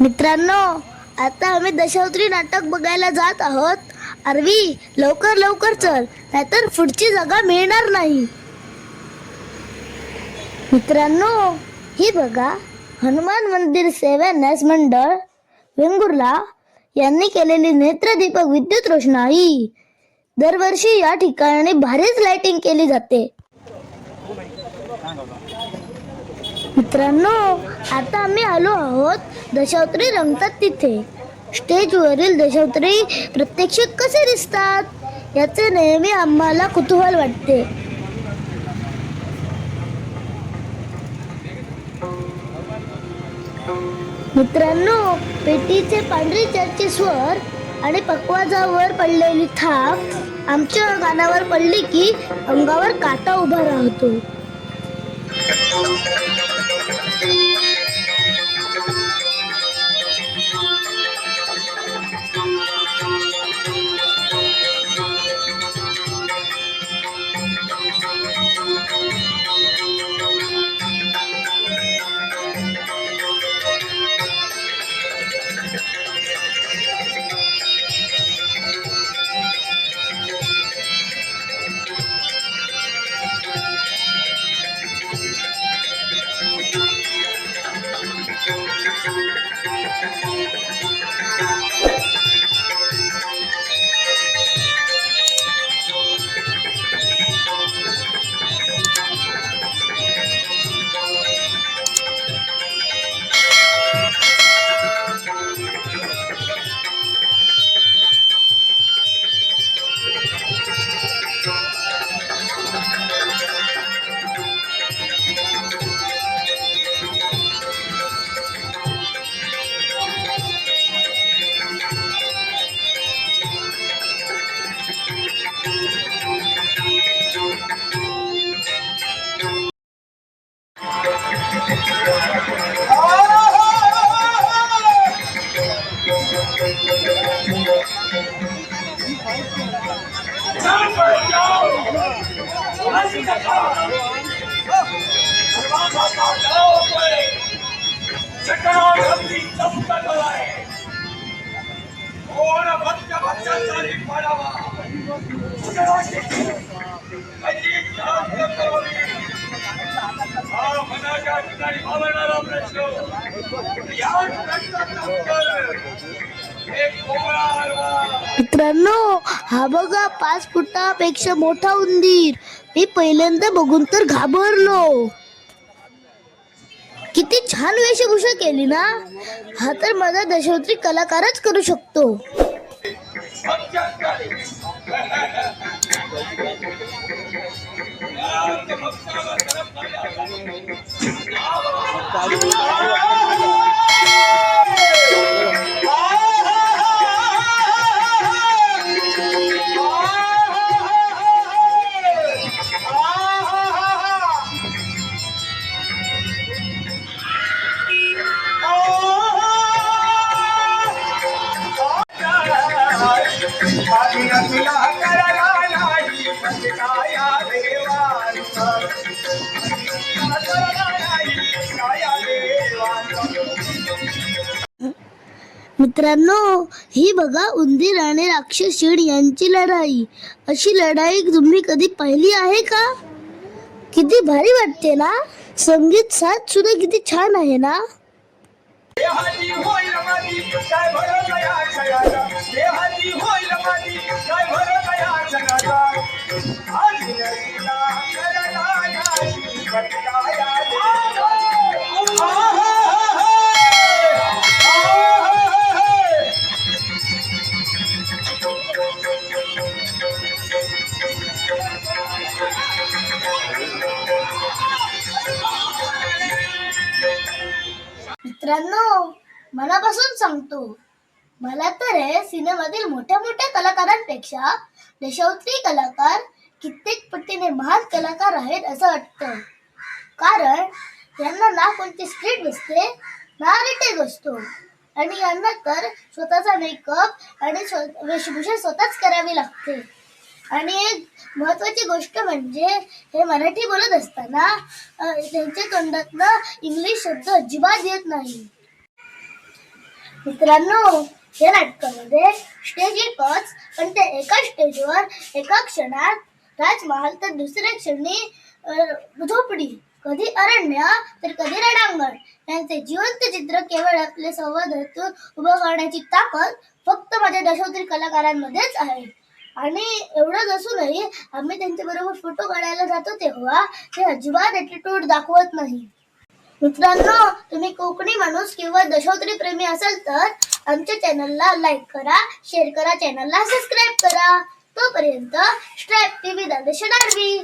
मित्रांनो, आता आम्ही दशावतारी नाटक बघायला जात आहोत. आरवी, लवकर लवकर चल, नाहीतर पुढची जागा मिळणार नाही. मित्रांनो, ही बघा, हनुमान मंदिर सेवा न्यास मंडळ वेंगुर्ला यांनी केलेली नेत्रदीपक विद्युत रोषणाई. दरवर्षी या ठिकाणी भारीच लाइटिंग केली जाते. मित्रांनो, आता आम्ही आलो आहोत दशावतारी रंगतात तिथे. स्टेजवरील दशावतारी प्रत्यक्ष कसे दिसतात याचे नेहमी आम्हाला कुतूहल वाटते. मित्रांनो, पेटीचे पांढरी चर्चे स्वर आणि पकवाजावर पडलेली थाप आमच्या कानावर पडली की अंगावर काटा उभा राहतो. मित्रांनो, हा बघा 5 फुटापेक्षा मोठा उंदीर. मी पहिल्यांदा बघून तर घाबरलो. किती छान वेशभूषा केली ना. हा तर माझा दशावतारी कलाकारच करू शकतो. मित्रांनो, ही बघा उंदीर आणि राक्षस यांची लढाई. अशी लढाई तुम्ही कधी पाहिली आहे का? किती भारी वाटते ना. संगीत साथ सुद्धा किती छान आहे ना. मित्रांनो, मनापासून सांगतो, मला तर हे सिनेमातील मोठ्या मोठ्या कलाकारांपेक्षा दशावतारी कलाकार कित्येक पटीने महान कलाकार आहेत असं वाटतं. कारण यांना ना कोणती स्क्रिप्ट असते ना रिटेक असतो, आणि यांना तर स्वतःचा मेकअप आणि वेशभूषा स्वतःच करावी लागते. आणि एक महत्वाची गोष्ट म्हणजे हे मराठी बोलत असताना त्यांच्या तोंडातनं इंग्लिश शब्द अजिबात येत नाही. मित्रांनो, या नाटकामध्ये स्टेज एकच, पण ते एका स्टेजवर एका क्षणात राजमहाल तर दुसऱ्या क्षणी झोपडी, कधी अरण्य तर कधी रणांगण यांचे जिवंत चित्र केवळ आपले संवादातून उभं करण्याची ताकद फक्त माझ्या दशावतारी कलाकारांमध्येच आहे. आणि एवढंच असूनही आम्ही त्यांच्या बरोबर फोटो काढायला जातो तेव्हा ते अजिबात ॲटिट्यूड दाखवत नाही. मित्रांनो, तुम्ही कोकणी माणूस किंवा दशावतारी प्रेमी असाल तर आमच्या चॅनलला लाईक करा, शेअर करा, चॅनलला सबस्क्राईब करा. तोपर्यंत स्ट्रॅप टीव्ही दांडेश डारवी.